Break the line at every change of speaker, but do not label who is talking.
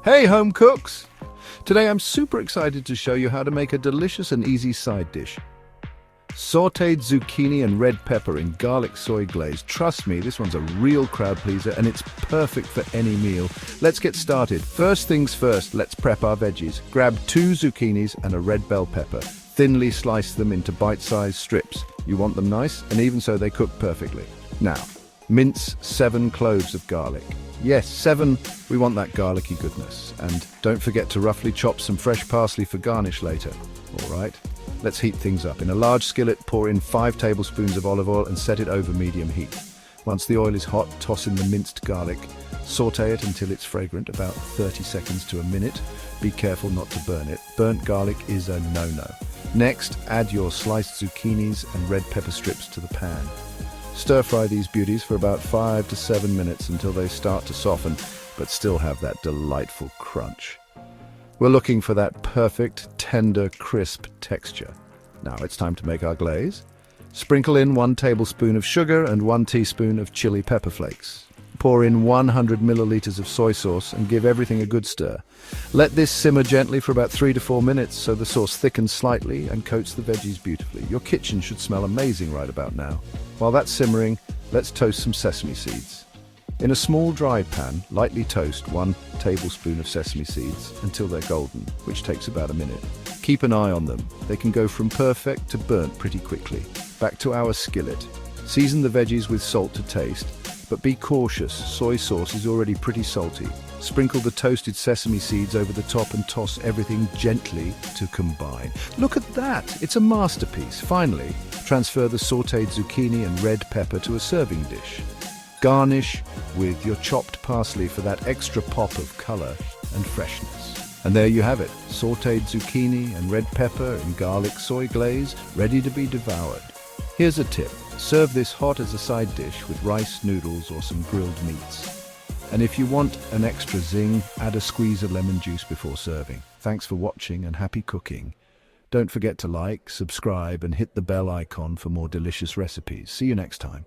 Hey home cooks! Today I'm super excited to show you how to make a delicious and easy side dish. Sautéed zucchini and red pepper in garlic soy glaze. Trust me, this one's a real crowd pleaser and it's perfect for any meal. Let's get started. First things first, let's prep our veggies. Grab 2 zucchinis and a red bell pepper. Thinly slice them into bite-sized strips. You want them nice, and even so they cook perfectly. Now, mince 7 cloves of garlic. Yes, 7, we want that garlicky goodness. And don't forget to roughly chop some fresh parsley for garnish later. All right, let's heat things up. In a large skillet, pour in 5 tablespoons of olive oil and set it over medium heat. Once the oil is hot, toss in the minced garlic. Sauté it until it's fragrant, about 30 seconds to a minute. Be careful not to burn it. Burnt garlic is a no-no. Next, add your sliced zucchinis and red pepper strips to the pan. Stir-fry these beauties for about 5 to 7 minutes until they start to soften, but still have that delightful crunch. We're looking for that perfect, tender, crisp texture. Now it's time to make our glaze. Sprinkle in 1 tablespoon of sugar and 1 teaspoon of chili pepper flakes. Pour in 100 milliliters of soy sauce and give everything a good stir. Let this simmer gently for about 3 to 4 minutes so the sauce thickens slightly and coats the veggies beautifully. Your kitchen should smell amazing right about now. While that's simmering, let's toast some sesame seeds. In a small dry pan, lightly toast 1 tablespoon of sesame seeds until they're golden, which takes about a minute. Keep an eye on them. They can go from perfect to burnt pretty quickly. Back to our skillet. Season the veggies with salt to taste, but be cautious, soy sauce is already pretty salty. Sprinkle the toasted sesame seeds over the top and toss everything gently to combine. Look at that, it's a masterpiece. Finally, transfer the sautéed zucchini and red pepper to a serving dish. Garnish with your chopped parsley for that extra pop of color and freshness. And there you have it, sautéed zucchini and red pepper in garlic soy glaze, ready to be devoured. Here's a tip. Serve this hot as a side dish with rice, noodles, or some grilled meats. And if you want an extra zing, add a squeeze of lemon juice before serving. Thanks for watching and happy cooking. Don't forget to like, subscribe, and hit the bell icon for more delicious recipes. See you next time.